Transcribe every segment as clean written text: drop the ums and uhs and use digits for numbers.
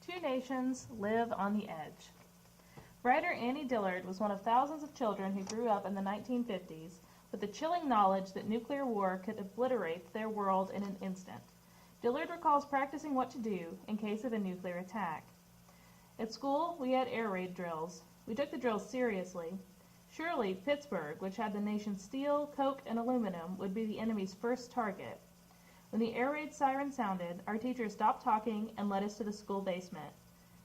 Two nations live on the edge. Writer Annie Dillard was one of thousands of children who grew up in the 1950s with the chilling knowledge that nuclear war could obliterate their world in an instant. Dillard recalls practicing what to do in case of a nuclear attack. At school, we had air raid drills. We took the drills seriously. Surely, Pittsburgh, which had the nation's steel, coke, and aluminum, would be the enemy's first target. When the air raid siren sounded, our teachers stopped talking and led us to the school basement.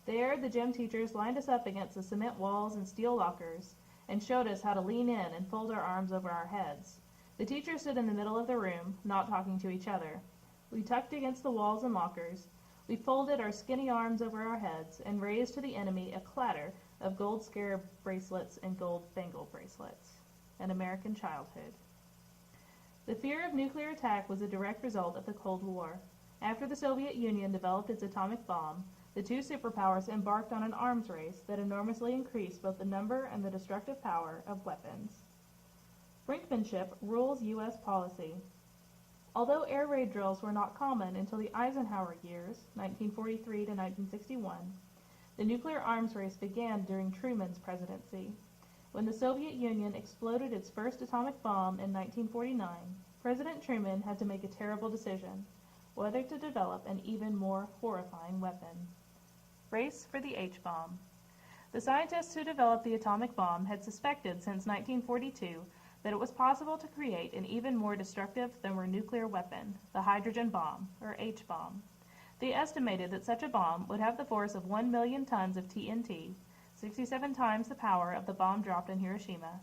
There, the gym teachers lined us up against the cement walls and steel lockers and showed us how to lean in and fold our arms over our heads. The teachers stood in the middle of the room, not talking to each other. We tucked against the walls and lockers. We folded our skinny arms over our heads and raised to the enemy a clatter of gold scarab bracelets and gold bangle bracelets. An American childhood. The fear of nuclear attack was a direct result of the Cold War. After the Soviet Union developed its atomic bomb, the two superpowers embarked on an arms race that enormously increased both the number and the destructive power of weapons. Brinkmanship rules U.S. policy. Although air raid drills were not common until the Eisenhower years, 1943 to 1961, the nuclear arms race began during Truman's presidency. When the Soviet Union exploded its first atomic bomb in 1949, President Truman had to make a terrible decision, whether to develop an even more horrifying weapon. Race for the H-bomb. The scientists who developed the atomic bomb had suspected since 1942 that it was possible to create an even more destructive thermonuclear weapon, the hydrogen bomb, or H-bomb. They estimated that such a bomb would have the force of 1 million tons of TNT, 67 times the power of the bomb dropped in Hiroshima,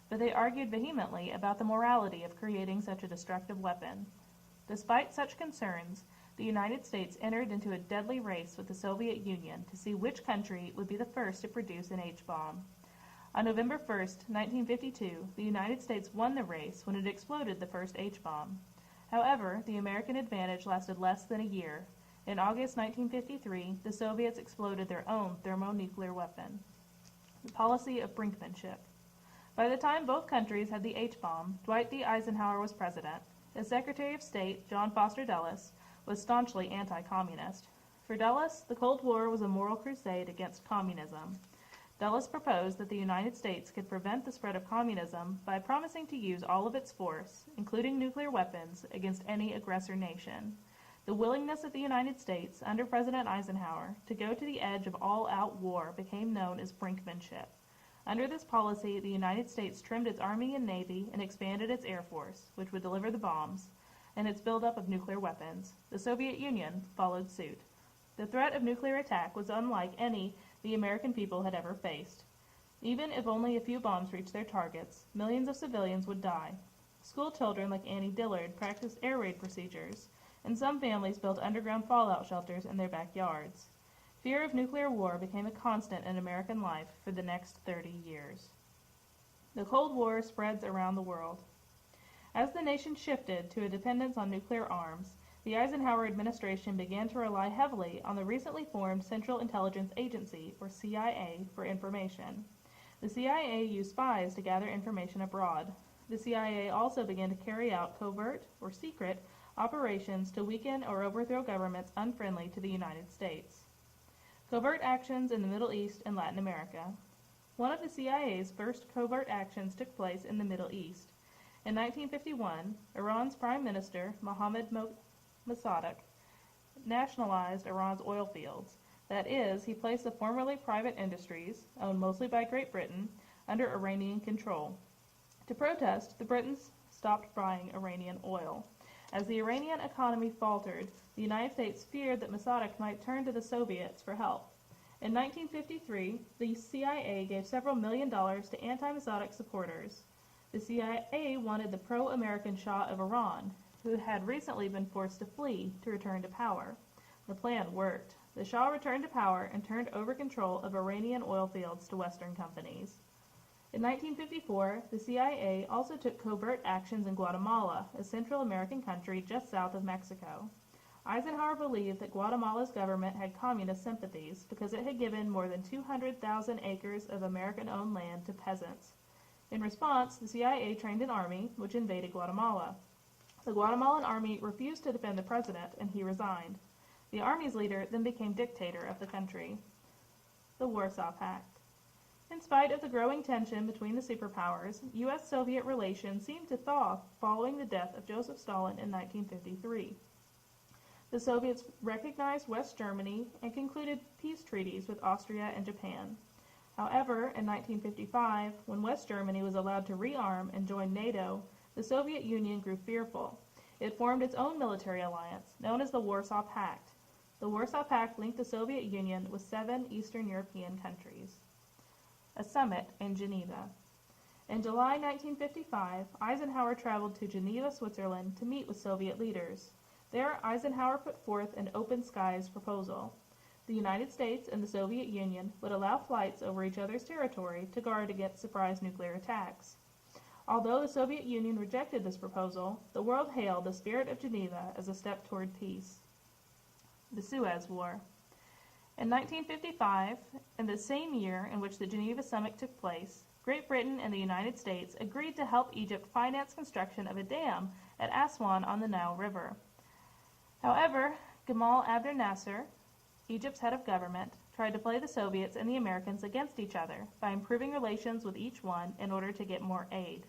but they argued vehemently about the morality of creating such a destructive weapon. Despite such concerns, the United States entered into a deadly race with the Soviet Union to see which country would be the first to produce an H-bomb. On November 1, 1952, the United States won the race when it exploded the first H-bomb. However, the American advantage lasted less than a year. In August 1953, the Soviets exploded their own thermonuclear weapon. The policy of brinkmanship. By the time both countries had the H-bomb, Dwight D. Eisenhower was president. As Secretary of State, John Foster Dulles was staunchly anti-communist. For Dulles, the Cold War was a moral crusade against communism. Dulles proposed that the United States could prevent the spread of communism by promising to use all of its force, including nuclear weapons, against any aggressor nation. The willingness of the United States, under President Eisenhower, to go to the edge of all-out war became known as brinkmanship. Under this policy, the United States trimmed its Army and Navy and expanded its Air Force, which would deliver the bombs, and its buildup of nuclear weapons. The Soviet Union followed suit. The threat of nuclear attack was unlike any the American people had ever faced. Even if only a few bombs reached their targets, millions of civilians would die. School children like Annie Dillard practiced air raid procedures, and some families built underground fallout shelters in their backyards. Fear of nuclear war became a constant in American life for the next 30 years. The Cold War spreads around the world. As the nation shifted to a dependence on nuclear arms, the Eisenhower administration began to rely heavily on the recently formed Central Intelligence Agency, or CIA, for information. The CIA used spies to gather information abroad. The CIA also began to carry out covert, or secret, operations to weaken or overthrow governments unfriendly to the United States. Covert actions in the Middle East and Latin America. One of the CIA's first covert actions took place in the Middle East. In 1951, Iran's Prime Minister, Mohammad Mossadegh, nationalized Iran's oil fields. That is, he placed the formerly private industries, owned mostly by Great Britain, under Iranian control. To protest, the Britons stopped buying Iranian oil. As the Iranian economy faltered, the United States feared that Mossadegh might turn to the Soviets for help. In 1953, the CIA gave several $1 million to anti-Mossadegh supporters. The CIA wanted the pro-American Shah of Iran, who had recently been forced to flee, to return to power. The plan worked. The Shah returned to power and turned over control of Iranian oil fields to Western companies. In 1954, the CIA also took covert actions in Guatemala, a Central American country just south of Mexico. Eisenhower believed that Guatemala's government had communist sympathies because it had given more than 200,000 acres of American-owned land to peasants. In response, the CIA trained an army, which invaded Guatemala. The Guatemalan army refused to defend the president, and he resigned. The army's leader then became dictator of the country. The Warsaw Pact. In spite of the growing tension between the superpowers, U.S.-Soviet relations seemed to thaw following the death of Joseph Stalin in 1953. The Soviets recognized West Germany and concluded peace treaties with Austria and Japan. However, in 1955, when West Germany was allowed to rearm and join NATO, the Soviet Union grew fearful. It formed its own military alliance, known as the Warsaw Pact. The Warsaw Pact linked the Soviet Union with 7 Eastern European countries. A summit in Geneva. In July 1955, Eisenhower traveled to Geneva, Switzerland, to meet with Soviet leaders. There, Eisenhower put forth an open skies proposal. The United States and the Soviet Union would allow flights over each other's territory to guard against surprise nuclear attacks. Although the Soviet Union rejected this proposal, the world hailed the spirit of Geneva as a step toward peace. The Suez War. In 1955, in the same year in which the Geneva Summit took place, Great Britain and the United States agreed to help Egypt finance construction of a dam at Aswan on the Nile River. However, Gamal Abdel Nasser, Egypt's head of government, tried to play the Soviets and the Americans against each other by improving relations with each one in order to get more aid.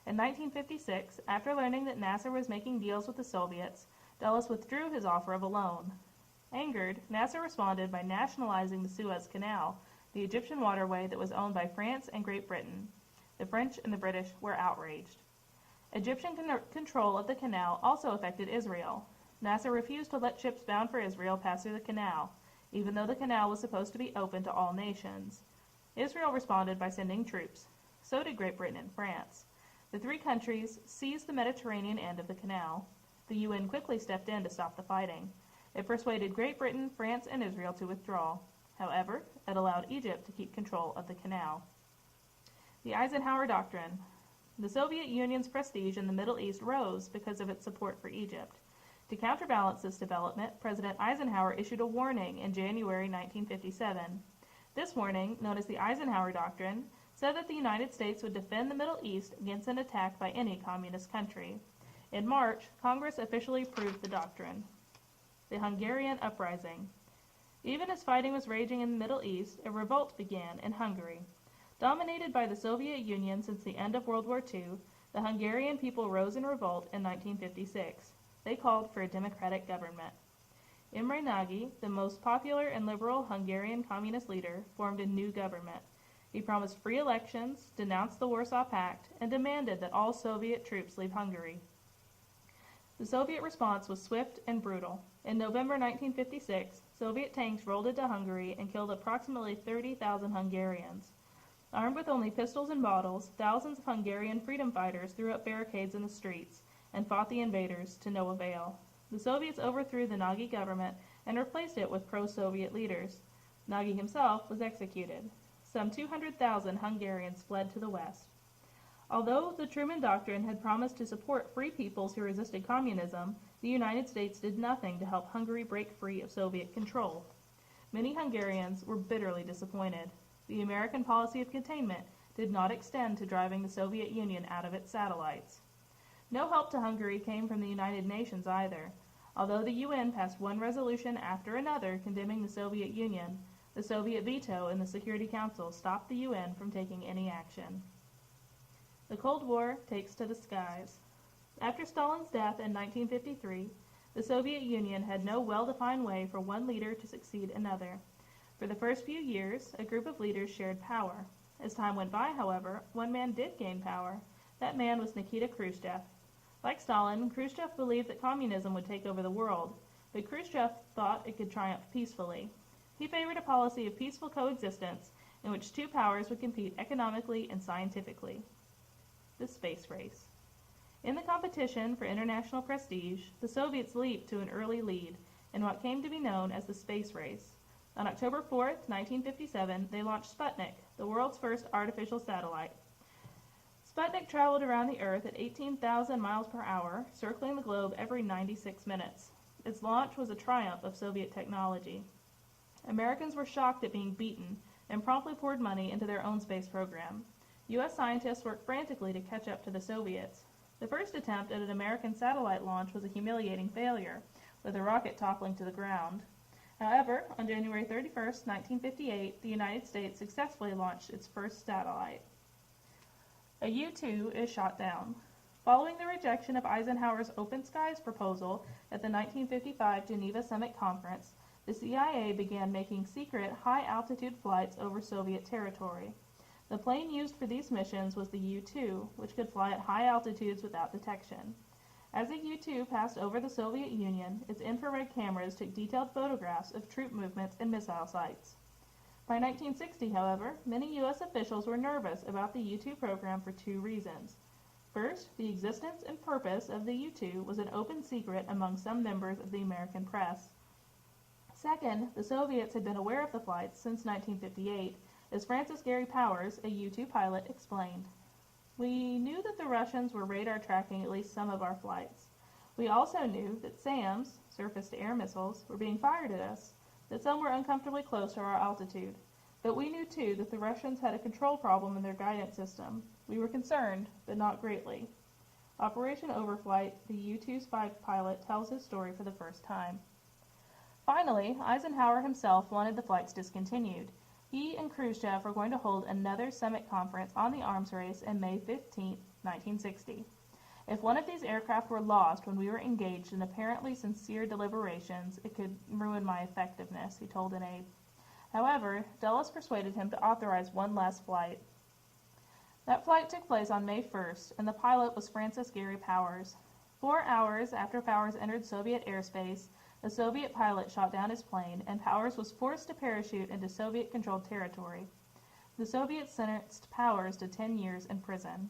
In 1956, after learning that Nasser was making deals with the Soviets, Dulles withdrew his offer of a loan. Angered, Nasser responded by nationalizing the Suez Canal, the Egyptian waterway that was owned by France and Great Britain. The French and the British were outraged. Egyptian control of the canal also affected Israel. Nasser refused to let ships bound for Israel pass through the canal, even though the canal was supposed to be open to all nations. Israel responded by sending troops. So did Great Britain and France. The 3 countries seized the Mediterranean end of the canal. The UN quickly stepped in to stop the fighting. It persuaded Great Britain, France, and Israel to withdraw. However, it allowed Egypt to keep control of the canal. The Eisenhower Doctrine. The Soviet Union's prestige in the Middle East rose because of its support for Egypt. To counterbalance this development, President Eisenhower issued a warning in January 1957. This warning, known as the Eisenhower Doctrine, said that the United States would defend the Middle East against an attack by any communist country. In March, Congress officially approved the doctrine. The Hungarian Uprising. Even as fighting was raging in the Middle East, a revolt began in Hungary. Dominated by the Soviet Union since the end of World War II, the Hungarian people rose in revolt in 1956. They called for a democratic government. Imre Nagy, the most popular and liberal Hungarian communist leader, formed a new government. He promised free elections, denounced the Warsaw Pact, and demanded that all Soviet troops leave Hungary. The Soviet response was swift and brutal. In November 1956, Soviet tanks rolled into Hungary and killed approximately 30,000 Hungarians. Armed with only pistols and bottles, thousands of Hungarian freedom fighters threw up barricades in the streets and fought the invaders to no avail. The Soviets overthrew the Nagy government and replaced it with pro-Soviet leaders. Nagy himself was executed. Some 200,000 Hungarians fled to the west. Although the Truman Doctrine had promised to support free peoples who resisted communism, the United States did nothing to help Hungary break free of Soviet control. Many Hungarians were bitterly disappointed. The American policy of containment did not extend to driving the Soviet Union out of its satellites. No help to Hungary came from the United Nations either. Although the UN passed one resolution after another condemning the Soviet Union, the Soviet veto in the Security Council stopped the UN from taking any action. The Cold War takes to the skies. After Stalin's death in 1953, the Soviet Union had no well-defined way for one leader to succeed another. For the first few years, a group of leaders shared power. As time went by, however, one man did gain power. That man was Nikita Khrushchev. Like Stalin, Khrushchev believed that communism would take over the world, but Khrushchev thought it could triumph peacefully. He favored a policy of peaceful coexistence in which 2 powers would compete economically and scientifically. The space race. In the competition for international prestige, the Soviets leaped to an early lead in what came to be known as the space race. On October 4, 1957, they launched Sputnik, the world's first artificial satellite. Sputnik traveled around the Earth at 18,000 miles per hour, circling the globe every 96 minutes. Its launch was a triumph of Soviet technology. Americans were shocked at being beaten and promptly poured money into their own space program. U.S. scientists worked frantically to catch up to the Soviets. The first attempt at an American satellite launch was a humiliating failure, with a rocket toppling to the ground. However, on January 31st, 1958, the United States successfully launched its first satellite. A U-2 is shot down. Following the rejection of Eisenhower's Open Skies proposal at the 1955 Geneva Summit Conference, the CIA began making secret high-altitude flights over Soviet territory. The plane used for these missions was the U-2, which could fly at high altitudes without detection. As the U-2 passed over the Soviet Union, its infrared cameras took detailed photographs of troop movements and missile sites. By 1960, however, many U.S. officials were nervous about the U-2 program for two reasons. First, the existence and purpose of the U-2 was an open secret among some members of the American press. Second, the Soviets had been aware of the flights since 1958, as Francis Gary Powers, a U-2 pilot, explained. We knew that the Russians were radar tracking at least some of our flights. We also knew that SAMs, surface-to-air missiles, were being fired at us, that some were uncomfortably close to our altitude. But we knew, too, that the Russians had a control problem in their guidance system. We were concerned, but not greatly. Operation Overflight, the U-2 spy pilot, tells his story for the first time. Finally, Eisenhower himself wanted the flights discontinued. He and Khrushchev were going to hold another summit conference on the arms race on May 15, 1960. If one of these aircraft were lost when we were engaged in apparently sincere deliberations, it could ruin my effectiveness, he told an aide. However, Dulles persuaded him to authorize one last flight. That flight took place on May 1st, and the pilot was Francis Gary Powers. 4 hours after Powers entered Soviet airspace, a Soviet pilot shot down his plane, and Powers was forced to parachute into Soviet-controlled territory. The Soviets sentenced Powers to 10 years in prison.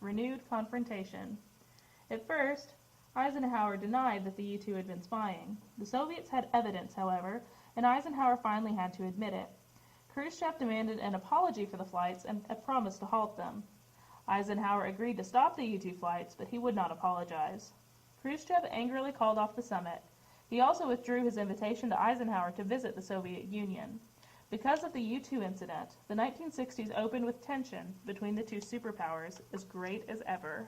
Renewed confrontation. At first, Eisenhower denied that the U-2 had been spying. The Soviets had evidence, however, and Eisenhower finally had to admit it. Khrushchev demanded an apology for the flights and a promise to halt them. Eisenhower agreed to stop the U-2 flights, but he would not apologize. Khrushchev angrily called off the summit. He also withdrew his invitation to Eisenhower to visit the Soviet Union. Because of the U-2 incident, the 1960s opened with tension between the two superpowers as great as ever.